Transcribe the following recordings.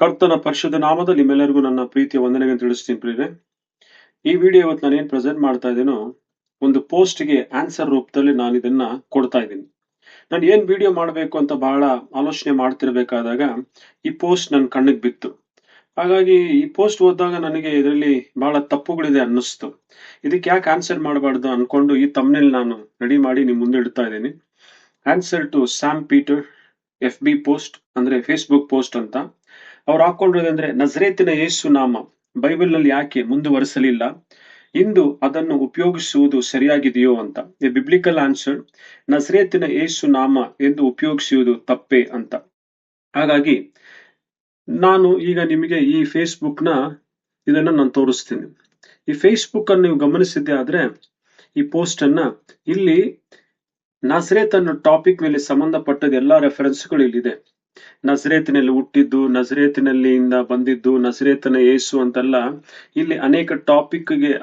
ಕರ್ತನ ಪರಿಶುದ್ಧ ನಾಮದಲ್ಲಿ ನಿಮ್ಮೆಲ್ಲರಿಗೂ ನನ್ನ ಪ್ರೀತಿಯ ವಂದನೆಗಳನ್ನು ತಿಳಿಸ್ತೀನಿ ಪ್ರಿಯರೇ. ಈ ವಿಡಿಯೋ ಇವತ್ತು ನಾನು ಏನ್ ಪ್ರೆಸೆಂಟ್ ಮಾಡ್ತಾ ಇದ್ದೀನೋ ಒಂದು ಪೋಸ್ಟ್ಗೆ ಆನ್ಸರ್ ರೂಪದಲ್ಲಿ ನಾನು ಇದನ್ನ ಕೊಡ್ತಾ ಇದ್ದೀನಿ. ನಾನು ಏನ್ ವಿಡಿಯೋ ಮಾಡಬೇಕು ಅಂತ ಬಹಳ ಆಲೋಚನೆ ಮಾಡ್ತಿರ್ಬೇಕಾದಾಗ ಈ ಪೋಸ್ಟ್ ನನ್ನ ಕಣ್ಣಿಗೆ ಬಿತ್ತು. ಹಾಗಾಗಿ ಈ ಪೋಸ್ಟ್ ಓದಿದಾಗ ನನಗೆ ಇದರಲ್ಲಿ ಬಹಳ ತಪ್ಪುಗಳಿದೆ ಅನ್ನಿಸ್ತು. ಇದಕ್ಕೆ ಯಾಕೆ ಆನ್ಸರ್ ಮಾಡಬಾರ್ದು ಅನ್ಕೊಂಡು ಈ ತಮ್ನೇಲ್ ನಾನು ರೆಡಿ ಮಾಡಿ ನಿಮ್ ಮುಂದೆ ಇಡ್ತಾ ಇದ್ದೀನಿ. Answer to Sam Peter FB post ಅಂದ್ರೆ ಫೇಸ್ಬುಕ್ ಪೋಸ್ಟ್ ಅಂತ. ಅವ್ರು ಹಾಕೊಂಡಿರೋದಂದ್ರೆ ನಜರೇತಿನ ಯೇಸು ನಾಮ ಬೈಬಲ್ ನಲ್ಲಿ ಯಾಕೆ ಮುಂದುವರಿಸಲಿಲ್ಲ, ಇಂದು ಅದನ್ನು ಉಪಯೋಗಿಸುವುದು ಸರಿಯಾಗಿದೆಯೋ ಅಂತ. ಎ ಬಿಬ್ಲಿಕಲ್ ಆನ್ಸರ್, ನಜರೇತಿನ ಯೇಸು ನಾಮ ಎಂದು ಉಪಯೋಗಿಸುವುದು ತಪ್ಪೇ ಅಂತ. ಹಾಗಾಗಿ ನಾನು ಈಗ ನಿಮಗೆ ಈ ಫೇಸ್ಬುಕ್ ನ ಇದನ್ನ ನಾನು ತೋರಿಸ್ತೀನಿ. ಈ ಫೇಸ್ಬುಕ್ ಅನ್ನು ನೀವು ಗಮನಿಸಿದ್ದೆ ಆದ್ರೆ ಈ ಪೋಸ್ಟ್ ಅನ್ನ ಇಲ್ಲಿ ನಜರೇತ್ ಅನ್ನೋ ಟಾಪಿಕ್ ಮೇಲೆ ಸಂಬಂಧಪಟ್ಟದ ಎಲ್ಲಾ ರೆಫರೆನ್ಸ್ಗಳು ಇಲ್ಲಿದೆ. ನಜರೇತಿನಲ್ಲಿ ಹುಟ್ಟಿದ್ದು, ನಜರೇತಿನಲ್ಲಿಂದ ಬಂದಿದ್ದು, ನಜರೇತನ ಯೇಸು ಅಂತೆಲ್ಲ ಇಲ್ಲಿ ಅನೇಕ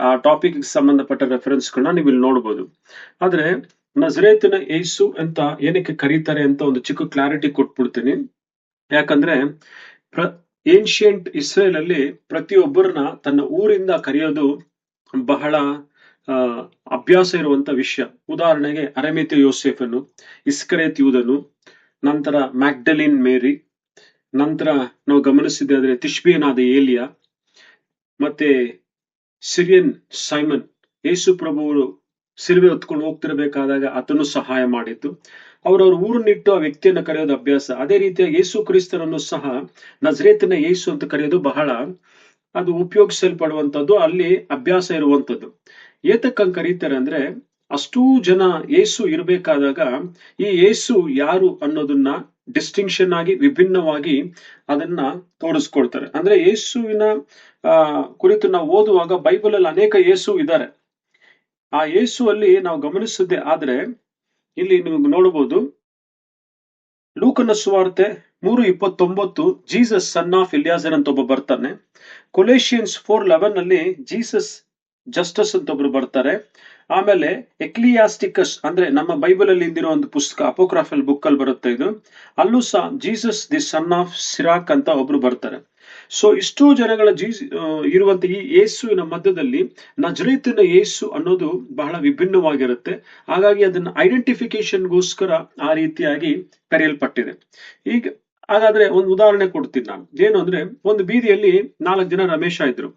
ಆ ಟಾಪಿಕ್ ಸಂಬಂಧಪಟ್ಟ ರೆಫರೆನ್ಸ್ಗಳನ್ನ ನೀವು ಇಲ್ಲಿ ನೋಡ್ಬೋದು. ಆದ್ರೆ ನಜರೇತಿನ ಯೇಸು ಅಂತ ಏನಕ್ಕೆ ಕರೀತಾರೆ ಅಂತ ಒಂದು ಚಿಕ್ಕ ಕ್ಲಾರಿಟಿ ಕೊಟ್ಬಿಡ್ತೀನಿ. ಯಾಕಂದ್ರೆ ಏನ್ಷಿಯಂಟ್ ಇಸ್ರೇಲ್ ಅಲ್ಲಿ ಪ್ರತಿಯೊಬ್ಬರನ್ನ ತನ್ನ ಊರಿಂದ ಕರೆಯೋದು ಬಹಳ ಅಭ್ಯಾಸ ಇರುವಂತ ವಿಷಯ. ಉದಾಹರಣೆಗೆ ಅರಮೇತ್ಯ ಯೋಸೇಫನು, ಇಸ್ಕರೇತ್ ಯೂದನು, ನಂತರ ಮ್ಯಾಗ್ಡಲಿನ್ ಮೇರಿ, ನಂತರ ನಾವು ಗಮನಿಸಿದ್ದೆ ಆದ್ರೆ ತಿಷ್ಬಿಯನಾದ ಏಲಿಯಾ, ಮತ್ತೆ ಸಿರಿಯನ್ ಸೈಮನ್. ಯೇಸು ಪ್ರಭುವರು ಸಿಲುಬೆ ಹೊತ್ಕೊಂಡು ಹೋಗ್ತಿರ್ಬೇಕಾದಾಗ ಆತನು ಸಹಾಯ ಮಾಡಿದ್ದು. ಅವ್ರವ್ರ ಊರನ್ನಿಟ್ಟು ಆ ವ್ಯಕ್ತಿಯನ್ನ ಕರೆಯೋದು ಅಭ್ಯಾಸ. ಅದೇ ರೀತಿಯಾಗಿ ಯೇಸು ಕ್ರಿಸ್ತನನ್ನು ಸಹ ನಜರೇತಿನ ಯೇಸು ಅಂತ ಕರೆಯೋದು ಬಹಳ ಅದು ಉಪಯೋಗಿಸಲ್ಪಡುವಂತದ್ದು, ಅಲ್ಲಿ ಅಭ್ಯಾಸ ಇರುವಂತದ್ದು. ಏತಕ್ಕಂಗ್ ಕರೀತಾರೆ ಅಂದ್ರೆ ಅಷ್ಟೂ ಜನ ಯೇಸು ಇರ್ಬೇಕಾದಾಗ ಈ ಯೇಸು ಯಾರು ಅನ್ನೋದನ್ನ ಡಿಸ್ಟಿಂಕ್ಷನ್ ಆಗಿ ವಿಭಿನ್ನವಾಗಿ ಅದನ್ನ ತೋರಿಸ್ಕೊಡ್ತಾರೆ. ಅಂದ್ರೆ ಯೇಸುವಿನ ಕುರಿತು ನಾವು ಓದುವಾಗ ಬೈಬಲ್ ಅಲ್ಲಿ ಅನೇಕ ಯೇಸು ಇದ್ದಾರೆ. ಆ ಯೇಸು ಅಲ್ಲಿ ನಾವು ಗಮನಿಸದೆ ಆದ್ರೆ ಇಲ್ಲಿ ನೀವು ನೋಡಬಹುದು, ಲೂಕನ ಸುವಾರ್ತೆ 3:29 ಜೀಸಸ್ ಸನ್ ಆಫ್ ಎಲಿಯಾಜರ್ ಅಂತ ಒಬ್ಬ ಬರ್ತಾನೆ. ಕೊಲೇಶಿಯನ್ಸ್ 4:11 ಅಲ್ಲಿ ಜೀಸಸ್ ಜಸ್ಟಸ್ ಅಂತ ಒಬ್ರು ಬರ್ತಾರೆ. ಆಮೇಲೆ ಎಕ್ಲಿಯಾಸ್ಟಿಕಸ್ ಅಂದ್ರೆ ನಮ್ಮ ಬೈಬಲ್ ಅಲ್ಲಿ ಇಂದಿರೋ ಒಂದು ಪುಸ್ತಕ ಅಪೋಕ್ರಾಫಲ್ ಬುಕ್ ಅಲ್ಲಿ ಬರುತ್ತೆ ಇದು, ಅಲ್ಲೂ ಸಹ ಜೀಸಸ್ ದಿ ಸನ್ ಆಫ್ ಸಿರಾಕ್ ಅಂತ ಒಬ್ರು ಬರ್ತಾರೆ. ಸೊ ಇಷ್ಟೂ ಜನಗಳ ಇರುವಂತ ಈ ಯೇಸುವಿನ ಮಧ್ಯದಲ್ಲಿ ನಜರೇತಿನ ಯೇಸು ಅನ್ನೋದು ಬಹಳ ವಿಭಿನ್ನವಾಗಿರುತ್ತೆ. ಹಾಗಾಗಿ ಅದನ್ನ ಐಡೆಂಟಿಫಿಕೇಶನ್ಗೋಸ್ಕರ ಆ ರೀತಿಯಾಗಿ ಕರೆಯಲ್ಪಟ್ಟಿದೆ. ಈಗ ಹಾಗಾದ್ರೆ ಒಂದು ಉದಾಹರಣೆ ಕೊಡ್ತೀನಿ ನಾನು. ಏನು ಅಂದ್ರೆ ಒಂದು ಬೀದಿಯಲ್ಲಿ 4 ಜನ ರಮೇಶ ಇದ್ರು.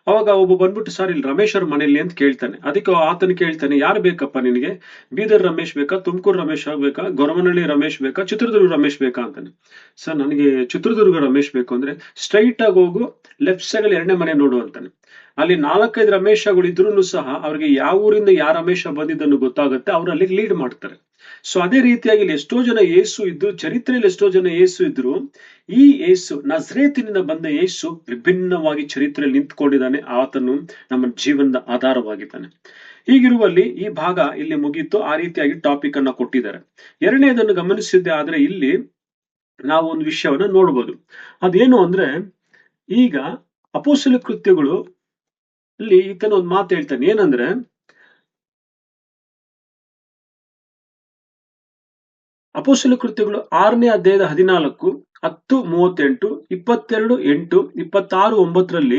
ಅವಾಗ ಒಬ್ಬ ಬಂದ್ಬಿಟ್ಟು, ಸರ್ ಇಲ್ಲಿ ರಮೇಶ್ ಅವ್ರ ಮನೆಯಲ್ಲಿ ಅಂತ ಕೇಳ್ತಾನೆ. ಅದಕ್ಕೆ ಆತನ ಕೇಳ್ತಾನೆ, ಯಾರು ಬೇಕಪ್ಪ ನಿನಗೆ? ಬೀದರ್ ರಮೇಶ್ ಬೇಕಾ, ತುಮಕೂರು ರಮೇಶ್ ಬೇಕಾ, ಗೊರವನಹಳ್ಳಿ ರಮೇಶ್ ಬೇಕಾ, ಚಿತ್ರದುರ್ಗ ರಮೇಶ್ ಬೇಕಾ ಅಂತಾನೆ. ಸರ್ ನನಗೆ ಚಿತ್ರದುರ್ಗ ರಮೇಶ್ ಬೇಕು ಅಂದ್ರೆ ಸ್ಟ್ರೈಟ್ ಆಗಿ ಹೋಗು, ಲೆಫ್ಟ್ ಸೈಡ್ ಅಲ್ಲಿ 2ನೇ ಮನೆ ನೋಡು ಅಂತಾನೆ. ಅಲ್ಲಿ 4-5 ರಮೇಶಗಳು ಇದ್ರೂ ಸಹ ಅವ್ರಿಗೆ ಯಾವ ಊರಿಂದ ಯಾವ ರಮೇಶ ಬಂದಿದ್ದನ್ನು ಗೊತ್ತಾಗುತ್ತೆ, ಅವ್ರು ಅಲ್ಲಿಗೆ ಲೀಡ್ ಮಾಡ್ತಾರೆ. ಸೊ ಅದೇ ರೀತಿಯಾಗಿ ಇಲ್ಲಿ ಎಷ್ಟೋ ಜನ ಯೇಸು ಇದ್ದು, ಚರಿತ್ರೆಯಲ್ಲಿ ಎಷ್ಟೋ ಜನ ಯೇಸು ಇದ್ರು. ಈ ಯೇಸು ನಜರೇತಿನಿಂದ ಬಂದ ಯೇಸು ವಿಭಿನ್ನವಾಗಿ ಚರಿತ್ರೆಯಲ್ಲಿ ನಿಂತ್ಕೊಂಡಿದ್ದಾನೆ. ಆತನು ನಮ್ಮ ಜೀವನದ ಆಧಾರವಾಗಿದ್ದಾನೆ. ಹೀಗಿರುವಲ್ಲಿ ಈ ಭಾಗ ಇಲ್ಲಿ ಮುಗೀತು. ಆ ರೀತಿಯಾಗಿ ಟಾಪಿಕ್ ಅನ್ನ ಕೊಟ್ಟಿದ್ದಾರೆ. ಎರಡನೇದನ್ನು ಗಮನಿಸಿದ್ದೆ ಆದ್ರೆ ಇಲ್ಲಿ ನಾವು ಒಂದು ವಿಷಯವನ್ನ ನೋಡ್ಬೋದು. ಅದೇನು ಅಂದ್ರೆ, ಈಗ ಅಪೊಸ್ತಲ ಕೃತ್ಯಗಳು ಅಲ್ಲಿ ಈತನ ಒಂದು ಮಾತು ಹೇಳ್ತಾನೆ. ಏನಂದ್ರೆ, ಅಪೊಸ್ತಲ ಕೃತ್ಯಗಳು 6ನೇ ಅಧ್ಯಾಯದ 14, 10:38, 22:8, 26:9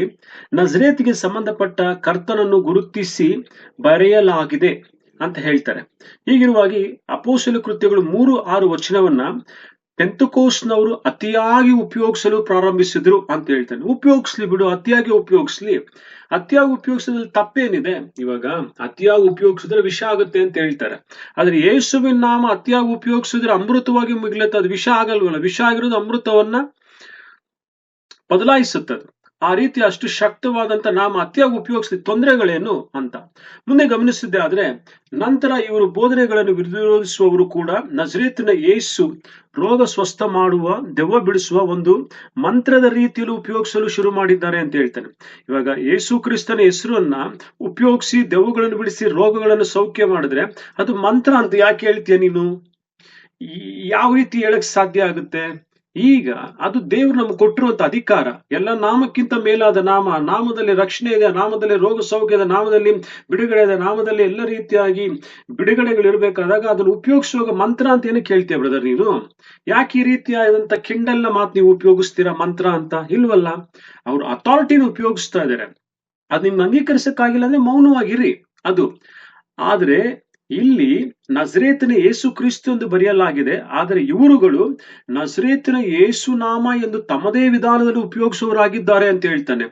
ನಜರೇತಿಗೆ ಸಂಬಂಧಪಟ್ಟ ಕರ್ತನನ್ನು ಗುರುತಿಸಿ ಬರೆಯಲಾಗಿದೆ ಅಂತ ಹೇಳ್ತಾರೆ. ಹೀಗಿರುವಾಗಿ ಅಪೊಸ್ತಲ ಕೃತ್ಯಗಳು 3:6 ವಚನವನ್ನ ಪೆಂತಕೋಸ್ಟ್ನವರು ಅತಿಯಾಗಿ ಉಪಯೋಗಿಸಲು ಪ್ರಾರಂಭಿಸಿದ್ರು ಅಂತ ಹೇಳ್ತಾನೆ. ಉಪಯೋಗಿಸ್ಲಿ ಬಿಡು, ಅತಿಯಾಗಿ ಉಪಯೋಗಿಸ್ಲಿ. ಅತಿಯಾಗಿ ಉಪಯೋಗಿಸೋದ್ರಲ್ಲಿ ತಪ್ಪೇನಿದೆ? ಇವಾಗ ಅತಿಯಾಗಿ ಉಪಯೋಗಿಸಿದ್ರೆ ವಿಷ ಆಗುತ್ತೆ ಅಂತ ಹೇಳ್ತಾರೆ. ಆದ್ರೆ ಯೇಸುವಿನ ನಾಮ ಅತಿಯಾಗಿ ಉಪಯೋಗಿಸಿದ್ರೆ ಅಮೃತವಾಗಿ ಮುಗಿಲತ್ತೆ. ಅದು ವಿಷ ಆಗಲ್ವಲ್ಲ. ವಿಷ ಆಗಿರೋದು ಅಮೃತವನ್ನ ಬದಲಾಯಿಸುತ್ತದೆ. ಆ ರೀತಿ ಅಷ್ಟು ಶಕ್ತವಾದಂತ ನಾಮ ಅತಿಯಾಗಿ ಉಪಯೋಗಿಸಿದ ತೊಂದರೆಗಳೇನು ಅಂತ ಮುಂದೆ ಗಮನಿಸಿದ್ದೆ ಆದ್ರೆ, ನಂತರ ಇವರು ಬೋಧನೆಗಳನ್ನು ವಿರೋಧಿಸುವವರು ಕೂಡ ನಜರೇತಿನ ಯೇಸು ರೋಗ ಸ್ವಸ್ಥ ಮಾಡುವ, ದೆವ್ವ ಬಿಡಿಸುವ ಒಂದು ಮಂತ್ರದ ರೀತಿಯಲ್ಲಿ ಉಪಯೋಗಿಸಲು ಶುರು ಮಾಡಿದ್ದಾರೆ ಅಂತ ಹೇಳ್ತಾನೆ. ಇವಾಗ ಯೇಸು ಕ್ರಿಸ್ತನ ಹೆಸರನ್ನ ಉಪಯೋಗಿಸಿ ದೆವ್ವಗಳನ್ನು ಬಿಡಿಸಿ ರೋಗಗಳನ್ನು ಸೌಖ್ಯ ಮಾಡಿದ್ರೆ ಅದು ಮಂತ್ರ ಅಂತ ಯಾಕೆ ಹೇಳ್ತೀಯ ನೀನು? ಯಾವ ರೀತಿ ಹೇಳಕ್ ಸಾಧ್ಯ ಆಗುತ್ತೆ? ಈಗ ಅದು ದೇವ್ರು ನಮ್ಗೆ ಕೊಟ್ಟಿರುವಂತ ಅಧಿಕಾರ. ಎಲ್ಲ ನಾಮಕ್ಕಿಂತ ಮೇಲಾದ ನಾಮ, ನಾಮದಲ್ಲಿ ರಕ್ಷಣೆ ಇದೆ, ನಾಮದಲ್ಲಿ ರೋಗ ಸೌಖ್ಯ ಇದೆ, ನಾಮದಲ್ಲಿ ಬಿಡುಗಡೆ ಇದೆ, ನಾಮದಲ್ಲಿ ಎಲ್ಲ ರೀತಿಯಾಗಿ ಬಿಡುಗಡೆಗಳು ಇರ್ಬೇಕಾದಾಗ ಅದನ್ನು ಉಪಯೋಗಿಸುವಾಗ ಮಂತ್ರ ಅಂತ ಏನು ಕೇಳ್ತೀಯ ಬ್ರದರ್ ನೀನು? ಯಾಕೆ ಈ ರೀತಿಯಾದಂತ ಕಿಂಡಲ್ನ ಮಾತು ನೀವು ಉಪಯೋಗಿಸ್ತೀರಾ ಮಂತ್ರ ಅಂತ? ಇಲ್ವಲ್ಲ, ಅವ್ರು ಅಥಾರಿಟಿನ ಉಪಯೋಗಿಸ್ತಾ ಇದಾರೆ. ಅದ್ ನಿಮ್ಗೆ ಅಂಗೀಕರಿಸಕ್ಕಾಗಿಲ್ಲ ಅಂದ್ರೆ ಮೌನವಾಗಿರಿ. ಅದು ಆದ್ರೆ ಇಲ್ಲಿ ನಜರೇತಿನ ಯೇಸು ಕ್ರಿಸ್ತು ಎಂದು ಬರೆಯಲಾಗಿದೆ, ಆದರೆ ಇವರುಗಳು ನಜರೇತಿನ ಯೇಸು ನಾಮ ಎಂದು ತಮ್ಮದೇ ವಿಧಾನದಲ್ಲಿ ಉಪಯೋಗಿಸುವವರಾಗಿದ್ದಾರೆ ಅಂತ ಹೇಳ್ತಾನೆ.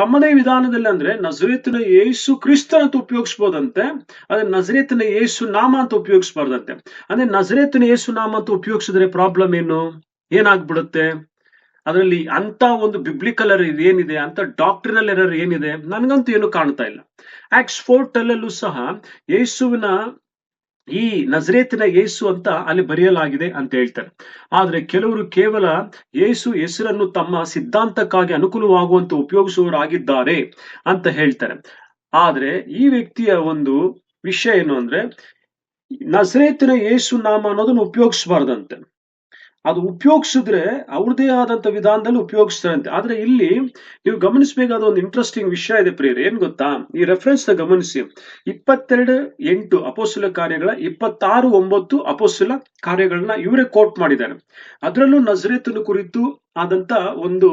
ತಮ್ಮದೇ ವಿಧಾನದಲ್ಲಿ ಅಂದ್ರೆ ನಜರೇತಿನ ಯೇಸು ಕ್ರಿಸ್ತನ ಅಂತ ಉಪಯೋಗಿಸ್ಬೋದಂತೆ, ಅದೇ ನಜರೇತಿನ ಯೇಸು ನಾಮ ಅಂತ ಉಪಯೋಗಿಸ್ಬಾರ್ದಂತೆ. ಅಂದ್ರೆ ನಜರೇತಿನ ಯೇಸು ನಾಮ ಅಂತ ಉಪಯೋಗಿಸಿದ್ರೆ ಪ್ರಾಬ್ಲಮ್ ಏನು, ಏನಾಗ್ಬಿಡುತ್ತೆ? ಅದರಲ್ಲಿ ಅಂತ ಒಂದು ಬಿಬ್ಲಿಕಲ್ ಎರರ್ ಏನಿದೆ, ಅಂತ ಡಾಕ್ಟ್ರಿನಲ್ ಎರರ್ ಏನಿದೆ, ನನ್ಗಂತೂ ಏನು ಕಾಣ್ತಾ ಇಲ್ಲ. ಆಕ್ಟ್ಸ್ 4:10 ಸಹ ಯೇಸುವಿನ ಈ ನಜರೇತಿನ ಯೇಸು ಅಂತ ಅಲ್ಲಿ ಬರೆಯಲಾಗಿದೆ ಅಂತ ಹೇಳ್ತಾರೆ. ಆದ್ರೆ ಕೆಲವರು ಕೇವಲ ಯೇಸು ಹೆಸರನ್ನು ತಮ್ಮ ಸಿದ್ಧಾಂತಕ್ಕಾಗಿ ಅನುಕೂಲವಾಗುವಂತೆ ಉಪಯೋಗಿಸುವವರಾಗಿದ್ದಾರೆ ಅಂತ ಹೇಳ್ತಾರೆ. ಆದ್ರೆ ಈ ವ್ಯಕ್ತಿಯ ಒಂದು ವಿಷಯ ಏನು ಅಂದ್ರೆ, ನಜರೇತಿನ ಯೇಸು ನಾಮ ಅನ್ನೋದನ್ನ ಉಪಯೋಗಿಸಬಾರ್ದಂತೆ. ಅದು ಉಪಯೋಗಿಸಿದ್ರೆ ಅವ್ರದೇ ಆದಂತ ವಿಧಾನದಲ್ಲಿ ಉಪಯೋಗಿಸ್ತಾರಂತೆ. ಆದ್ರೆ ಇಲ್ಲಿ ನೀವು ಗಮನಿಸಬೇಕಾದ ಒಂದು ಇಂಟ್ರೆಸ್ಟಿಂಗ್ ವಿಷಯ ಇದೆ ಪ್ರಿಯರೇ, ಏನ್ ಗೊತ್ತಾ? ಈ ರೆಫರೆನ್ಸ್ ನ ಗಮನಿಸಿ. 22:8 ಅಪೊಸ್ತಲ ಕಾರ್ಯಗಳ, 26:9 ಅಪೊಸ್ತಲ ಕಾರ್ಯಗಳನ್ನ ಇವರೇ ಕೋಟ್ ಮಾಡಿದ್ದಾರೆ. ಅದರಲ್ಲೂ ನಜರೇತನ ಕುರಿತು ಆದಂತ ಒಂದು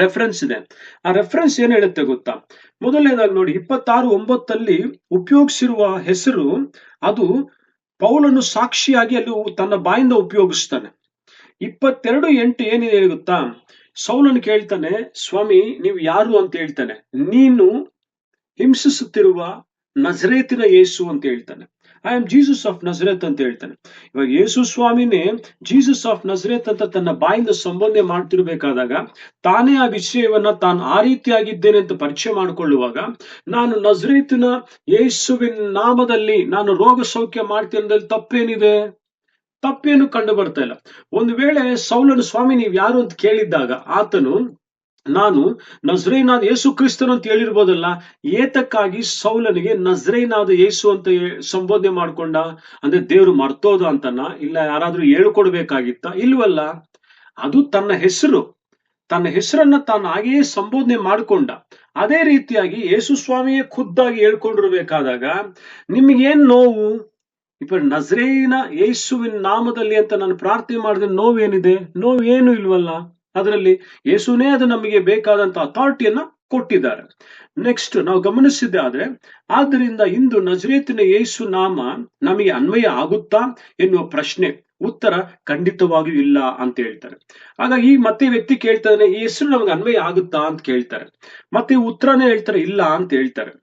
ರೆಫರೆನ್ಸ್ ಇದೆ. ಆ ರೆಫರೆನ್ಸ್ ಏನ್ ಹೇಳುತ್ತೆ ಗೊತ್ತಾ? ಮೊದಲನೇದಾಗಿ ನೋಡಿ, 26:9 ಉಪಯೋಗಿಸಿರುವ ಹೆಸರು ಅದು ಪೌಲನು ಸಾಕ್ಷಿಯಾಗಿ ಅಲ್ಲಿ ತನ್ನ ಬಾಯಿಂದ ಉಪಯೋಗಿಸ್ತಾನೆ. 22:8 ಏನಿದೆ ಗೊತ್ತಾ? ಸೌಲನು ಕೇಳ್ತಾನೆ, ಸ್ವಾಮಿ ನೀವು ಯಾರು ಅಂತ ಹೇಳ್ತಾನೆ. ನೀನು ಹಿಂಸಿಸುತ್ತಿರುವ ನಜರೇತಿನ ಯೇಸು ಅಂತ ಹೇಳ್ತಾನೆ. ಐ ಆಮ್ ಜೀಸಸ್ ಆಫ್ ನಜರೇತ್ ಅಂತ ಹೇಳ್ತಾನೆ. ಇವಾಗ ಯೇಸು ಸ್ವಾಮಿನೇ ಜೀಸಸ್ ಆಫ್ ನಜರೇತ್ ಅಂತ ತನ್ನ ಬಾಯಿಂದ ಸಂಬೋಧನೆ ಮಾಡ್ತಿರ್ಬೇಕಾದಾಗ, ತಾನೇ ಆ ವಿಷಯವನ್ನ ತಾನು ಆ ರೀತಿಯಾಗಿದ್ದೇನೆ ಅಂತ ಪರಿಚಯ ಮಾಡಿಕೊಳ್ಳುವಾಗ, ನಾನು ನಜರೇತಿನ ಯೇಸುವಿನ ನಾಮದಲ್ಲಿ ನಾನು ರೋಗ ಸೌಖ್ಯ ಮಾಡ್ತೇನೆ ಅನ್ನೋದ್ರಲ್ಲಿ ತಪ್ಪೇನಿದೆ? ತಪ್ಪೇನು ಕಂಡು ಬರ್ತಾ ಇಲ್ಲ. ಒಂದು ವೇಳೆ ಸೌಲನು ಸ್ವಾಮಿ ನೀವ್ ಯಾರು ಅಂತ ಕೇಳಿದ್ದಾಗ ಆತನು ನಾನು ನಜರೇನಾದ ಯೇಸು ಕ್ರಿಸ್ತನು ಅಂತ ಹೇಳಿರ್ಬೋದಲ್ಲ, ಏತಕ್ಕಾಗಿ ಸೌಲನಿಗೆ ನಜರೇನಾದ ಯೇಸು ಅಂತ ಸಂಬೋಧನೆ ಮಾಡ್ಕೊಂಡ? ಅಂದ್ರೆ ದೇವ್ರು ಮರ್ತೋದ ಅಂತನ, ಇಲ್ಲ ಯಾರಾದ್ರೂ ಹೇಳ್ಕೊಡ್ಬೇಕಾಗಿತ್ತ? ಇಲ್ವಲ್ಲ, ಅದು ತನ್ನ ಹೆಸರು, ತನ್ನ ಹೆಸರನ್ನ ತಾನು ಹಾಗೆಯೇ ಸಂಬೋಧನೆ ಮಾಡಿಕೊಂಡ. ಅದೇ ರೀತಿಯಾಗಿ ಯೇಸು ಸ್ವಾಮಿಯೇ ಖುದ್ದಾಗಿ ಹೇಳ್ಕೊಂಡಿರ್ಬೇಕಾದಾಗ ನಿಮ್ಗೇನ್ ನೋವು? ಇಪ್ಪ ನಜರೇನ ಯೇಸುವಿನ ನಾಮದಲ್ಲಿ ಅಂತ ನಾನು ಪ್ರಾರ್ಥನೆ ಮಾಡಿದ್ರೆ ನೋವೇನಿದೆ? ನೋವೇನು ಇಲ್ವಲ್ಲ. ಅದರಲ್ಲಿ ಯೇಸುನೇ ಅದು ನಮಗೆ ಬೇಕಾದಂತ ಅಥಾರಿಟಿಯನ್ನ ಕೊಟ್ಟಿದ್ದಾರೆ. ನೆಕ್ಸ್ಟ್ ನಾವು ಗಮನಿಸಿದ್ದೆ ಆದ್ರೆ, ಆದ್ದರಿಂದ ಇಂದು ನಜರೇತಿನ ಯೇಸು ನಾಮ ನಮಗೆ ಅನ್ವಯ ಆಗುತ್ತಾ ಎನ್ನುವ ಪ್ರಶ್ನೆ, ಉತ್ತರ ಖಂಡಿತವಾಗಿಯೂ ಇಲ್ಲ ಅಂತ ಹೇಳ್ತಾರೆ. ಹಾಗಾಗಿ ಮತ್ತೆ ವ್ಯಕ್ತಿ ಕೇಳ್ತಾನೆ, ಈ ಹೆಸರು ನಮ್ಗೆ ಅನ್ವಯ ಆಗುತ್ತಾ ಅಂತ ಕೇಳ್ತಾರೆ. ಮತ್ತೆ ಉತ್ತರನೇ ಹೇಳ್ತಾರೆ ಇಲ್ಲ ಅಂತ ಹೇಳ್ತಾರೆ.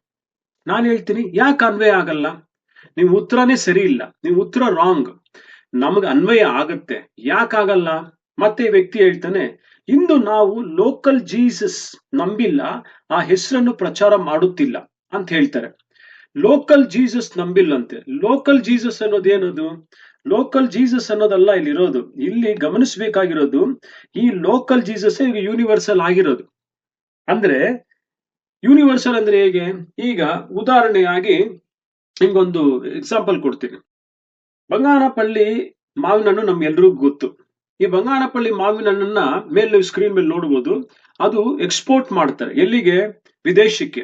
ನಾನು ಹೇಳ್ತೀನಿ, ಯಾಕೆ ಅನ್ವಯ ಆಗಲ್ಲ? ನೀವು ಉತ್ತರನೇ ಸರಿ ಇಲ್ಲ, ನೀವು ಉತ್ತರ ರಾಂಗ್. ನಮಗ್ ಅನ್ವಯ ಆಗತ್ತೆ, ಯಾಕಾಗಲ್ಲ? ಮತ್ತೆ ವ್ಯಕ್ತಿ ಹೇಳ್ತಾನೆ, ಇಂದು ನಾವು ಲೋಕಲ್ ಜೀಸಸ್ ನಂಬಿಲ್ಲ, ಆ ಹೆಸರನ್ನು ಪ್ರಚಾರ ಮಾಡುತ್ತಿಲ್ಲ ಅಂತ ಹೇಳ್ತಾರೆ. ಲೋಕಲ್ ಜೀಸಸ್ ನಂಬಿಲ್ಲಂತೆ. ಲೋಕಲ್ ಜೀಸಸ್ ಅನ್ನೋದೇನದು? ಲೋಕಲ್ ಜೀಸಸ್ ಅನ್ನೋದಲ್ಲ ಇಲ್ಲಿರೋದು. ಇಲ್ಲಿ ಗಮನಿಸಬೇಕಾಗಿರೋದು, ಈ ಲೋಕಲ್ ಜೀಸಸ್ ಈಗ ಯೂನಿವರ್ಸಲ್ ಆಗಿರೋದು. ಅಂದ್ರೆ ಯೂನಿವರ್ಸಲ್ ಅಂದ್ರೆ ಹೇಗೆ? ಈಗ ಉದಾಹರಣೆಯಾಗಿ ಹಿಂಗೊಂದು ಎಕ್ಸಾಂಪಲ್ ಕೊಡ್ತೀನಿ. ಬಂಗಾರಪಳ್ಳಿ ಮಾವಿನ ಹಣ್ಣು ನಮ್ಗೆಲ್ರಿಗೂ ಗೊತ್ತು. ಈ ಬಂಗಾರಪಳ್ಳಿ ಮಾವಿನ ಹಣ್ಣನ್ನ ಮೇಲೆ ನೀವು ಸ್ಕ್ರೀನ್ ಮೇಲೆ ನೋಡ್ಬೋದು. ಅದು ಎಕ್ಸ್ಪೋರ್ಟ್ ಮಾಡ್ತಾರೆ. ಎಲ್ಲಿಗೆ? ವಿದೇಶಕ್ಕೆ.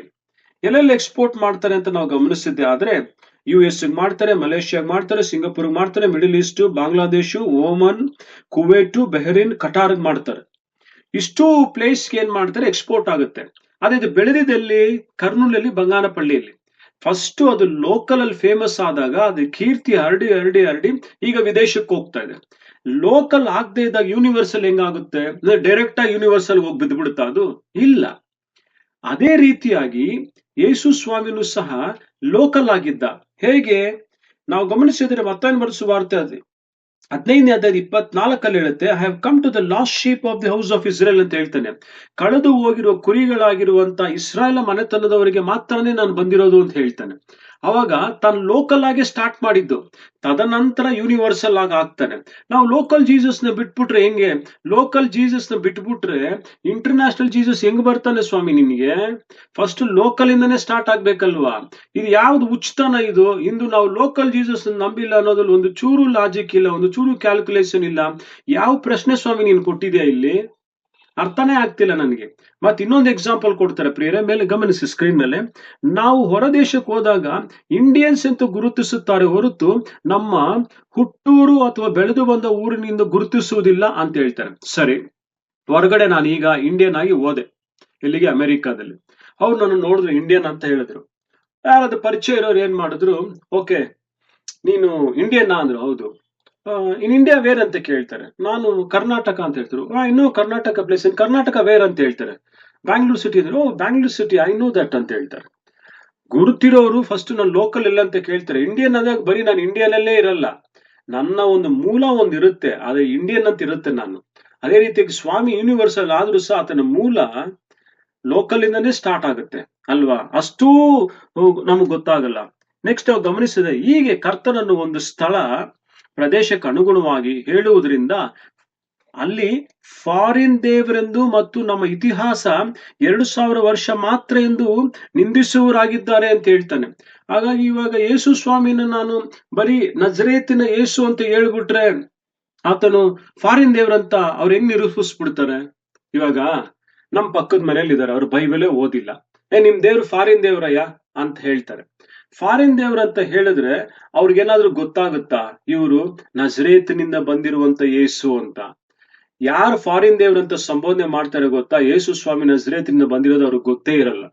ಎಲ್ಲೆಲ್ಲಿ ಎಕ್ಸ್ಪೋರ್ಟ್ ಮಾಡ್ತಾರೆ ಅಂತ ನಾವು ಗಮನಿಸಿದ್ದೆ ಆದ್ರೆ, US ಮಾಡ್ತಾರೆ, ಮಲೇಷಿಯಾಗ್ ಮಾಡ್ತಾರೆ, ಸಿಂಗಾಪುರ್ ಮಾಡ್ತಾರೆ, Middle East, Bangladesh, Oman, Kuwait, Bahrain, Qatar ಮಾಡ್ತಾರೆ. ಇಷ್ಟು ಪ್ಲೇಸ್ಗೆ ಏನ್ ಮಾಡ್ತಾರೆ? ಎಕ್ಸ್ಪೋರ್ಟ್ ಆಗುತ್ತೆ. ಅದೇ ಇದು ಬೆಳೆದಿದ್ದೆಲ್ಲಿ? ಕರ್ನೂಲಲ್ಲಿ, ಬಂಗಾರಪಳ್ಳಿಯಲ್ಲಿ. ಫಸ್ಟ್ ಅದು ಲೋಕಲ್ ಅಲ್ಲಿ ಫೇಮಸ್ ಆದಾಗ ಅದು ಕೀರ್ತಿ ಹರಡಿ ಹರಡಿ ಹರಡಿ ಈಗ ವಿದೇಶಕ್ಕೆ ಹೋಗ್ತಾ ಇದೆ. ಲೋಕಲ್ ಆಗದೆ ಇದ್ದಾಗ ಯೂನಿವರ್ಸಲ್ ಹೆಂಗಾಗುತ್ತೆ? ಡೈರೆಕ್ಟ್ ಆಗಿ ಯೂನಿವರ್ಸಲ್ ಹೋಗಿ ಬಿದ್ದುಬಿಡುತ್ತಾ ಅದು? ಇಲ್ಲ. ಅದೇ ರೀತಿಯಾಗಿ ಯೇಸು ಸ್ವಾಮಿನೂ ಸಹ ಲೋಕಲ್ ಆಗಿದ್ದ. ಹೇಗೆ? ನಾವು ಗಮನಿಸಿದ್ರೆ ಮತ್ತಾಯನ ಬರೆದ ಸುವಾರ್ತೆ 15ನೇ ಅಧ್ಯಾಯ 24 ಹೇಳುತ್ತೆ, I have come to the lost sheep of the house of Israel ಅಂತ ಹೇಳ್ತಾನೆ. ಕಳೆದು ಹೋಗಿರುವ ಕುರಿಗಳಾಗಿರುವಂತ ಇಸ್ರಾಯೇಲ್ ಮನೆತನದವರಿಗೆ ಮಾತ್ರನೇ ನಾನು ಬಂದಿರೋದು ಅಂತ ಹೇಳ್ತಾನೆ. ಅವಾಗ ತಾನು ಲೋಕಲ್ ಆಗಿ ಸ್ಟಾರ್ಟ್ ಮಾಡಿದ್ದು, ತದನಂತರ ಯೂನಿವರ್ಸಲ್ ಆಗಿ ಆಗ್ತಾನೆ. ನಾವು ಲೋಕಲ್ ಜೀಸಸ್ ನ ಬಿಟ್ಬಿಟ್ರೆ ಹೆಂಗೆ? ಲೋಕಲ್ ಜೀಸಸ್ ನ ಬಿಟ್ಬಿಟ್ರೆ ಇಂಟರ್ನ್ಯಾಷನಲ್ ಜೀಸಸ್ ಹೆಂಗ್ ಬರ್ತಾನೆ ಸ್ವಾಮಿ ನಿನ್ಗೆ? ಫಸ್ಟ್ ಲೋಕಲ್ ಇಂದಾನೆ ಸ್ಟಾರ್ಟ್ ಆಗ್ಬೇಕಲ್ವಾ? ಇದು ಯಾವ್ದು ಉಚಿತನ ಇದು? ಇಂದು ನಾವು ಲೋಕಲ್ ಜೀಸಸ್ ನಂಬಿಲ್ಲ ಅನ್ನೋದ್ರಲ್ಲಿ ಒಂದು ಚೂರು ಲಾಜಿಕ್ ಇಲ್ಲ, ಒಂದು ಚೂರು ಕ್ಯಾಲ್ಕುಲೇಷನ್ ಇಲ್ಲ. ಯಾವ ಪ್ರಶ್ನೆ ಸ್ವಾಮಿ ನೀನು ಕೊಟ್ಟಿದ್ಯಾ ಇಲ್ಲಿ? ಅರ್ಥನೇ ಆಗ್ತಿಲ್ಲ ನನಗೆ. ಮತ್ತೆ ಇನ್ನೊಂದು ಎಕ್ಸಾಂಪಲ್ ಕೊಡ್ತಾರೆ ಪ್ರಿಯರೇ, ಮೇಲೆ ಗಮನಿಸಿ ಸ್ಕ್ರೀನ್ ಮೇಲೆ. ನಾವು ಹೊರದೇಶಕ್ಕೆ ಹೋದಾಗ ಇಂಡಿಯನ್ಸ್ ಅಂತ ಗುರುತಿಸುತ್ತಾರೆ ಹೊರತು ನಮ್ಮ ಹುಟ್ಟೂರು ಅಥವಾ ಬೆಳೆದು ಬಂದ ಊರಿನಿಂದ ಗುರುತಿಸುವುದಿಲ್ಲ ಅಂತ ಹೇಳ್ತಾರೆ. ಸರಿ, ಹೊರಗಡೆ ನಾನು ಈಗ ಇಂಡಿಯನ್ ಆಗಿ ಹೋದೆ, ಇಲ್ಲಿಗೆ ಅಮೆರಿಕಾದಲ್ಲಿ. ಅವ್ರು ನನ್ನ ನೋಡಿದ್ರು, ಇಂಡಿಯನ್ ಅಂತ ಹೇಳಿದ್ರು. ಯಾರಾದ್ರೂ ಪರಿಚಯ ಇರೋರು ಏನ್ ಮಾಡಿದ್ರು, ಓಕೆ ನೀನು ಇಂಡಿಯನ್ ಅಂದ್ರು. ಹೌದು. ಇನ್ ಇಂಡಿಯಾ ವೇರ್ ಅಂತ ಕೇಳ್ತಾರೆ. ನಾನು ಕರ್ನಾಟಕ ಅಂತ ಹೇಳ್ತಾರೆ. ಇನ್ನೂ ಕರ್ನಾಟಕ ಪ್ಲೇಸ್, ಕರ್ನಾಟಕ ವೇರ್ ಅಂತ ಹೇಳ್ತಾರೆ. ಬ್ಯಾಂಗ್ಳೂರ್ ಸಿಟಿ ಇದ್ರು, Bangalore city I know that ಅಂತ ಹೇಳ್ತಾರೆ. ಗುರುತಿರೋರು ಫಸ್ಟ್ ನಾನು ಲೋಕಲ್ ಇಲ್ಲ ಅಂತ ಕೇಳ್ತಾರೆ. ಇಂಡಿಯನ್ ಆದಾಗ ಬರೀ ನಾನು ಇಂಡಿಯಾನಲ್ಲೇ ಇರಲ್ಲ, ನನ್ನ ಒಂದು ಮೂಲ ಒಂದು ಇರುತ್ತೆ, ಅದೇ ಇಂಡಿಯನ್ ಅಂತ ಇರುತ್ತೆ ನಾನು. ಅದೇ ರೀತಿಯಾಗಿ ಸ್ವಾಮಿ ಯೂನಿವರ್ಸಲ್ ಆದ್ರೂ ಸಹ ಆತನ ಮೂಲ ಲೋಕಲ್ ಇಂದಾನೇ ಸ್ಟಾರ್ಟ್ ಆಗುತ್ತೆ ಅಲ್ವಾ? ಅಷ್ಟೂ ನಮಗ್ ಗೊತ್ತಾಗಲ್ಲ. ನೆಕ್ಸ್ಟ್ ನಾವು ಗಮನಿಸಿದ್ರೆ, ಹೀಗೆ ಕರ್ತನನ್ನು ಒಂದು ಸ್ಥಳ ಪ್ರದೇಶಕ್ಕೆ ಅನುಗುಣವಾಗಿ ಹೇಳುವುದರಿಂದ ಅಲ್ಲಿ ಫಾರಿನ್ ದೇವರೆಂದು ಮತ್ತು ನಮ್ಮ ಇತಿಹಾಸ 2000 ವರ್ಷ ಮಾತ್ರ ಎಂದು ನಿಂದಿಸುವರಾಗಿದ್ದಾರೆ ಅಂತ ಹೇಳ್ತಾನೆ. ಹಾಗಾಗಿ ಇವಾಗ ಯೇಸು ಸ್ವಾಮಿನ ನಾನು ಬರೀ ನಜರೇತಿನ ಯೇಸು ಅಂತ ಹೇಳ್ಬಿಟ್ರೆ ಆತನು ಫಾರಿನ್ ದೇವ್ರಂತ ಅವ್ರು ಹೆಂಗ್ ನಿರೂಪಿಸ್ಬಿಡ್ತಾರೆ? ಇವಾಗ ನಮ್ ಪಕ್ಕದ ಮನೇಲಿ ಇದಾರೆ, ಅವ್ರು ಬೈಬಲೇ ಓದಿಲ್ಲ. ನಿಮ್ ದೇವ್ರು ಫಾರಿನ್ ದೇವ್ರಯ್ಯ ಅಂತ ಹೇಳ್ತಾರೆ. ಫಾರಿನ್ ದೇವ್ರಂತ ಹೇಳಿದ್ರೆ ಅವ್ರಿಗೇನಾದ್ರೂ ಗೊತ್ತಾಗುತ್ತಾ ಇವರು ನಜರೇತಿನಿಂದ ಬಂದಿರುವಂತ ಯೇಸು ಅಂತ? ಯಾರು ಫಾರಿನ್ ದೇವ್ರಂತ ಸಂಬೋಧನೆ ಮಾಡ್ತಾರೆ ಗೊತ್ತಾ? ಯೇಸು ಸ್ವಾಮಿ ನಜರೇತಿನಿಂದ ಬಂದಿರೋದು ಅವ್ರಿಗೆ ಗೊತ್ತೇ ಇರಲ್ಲ.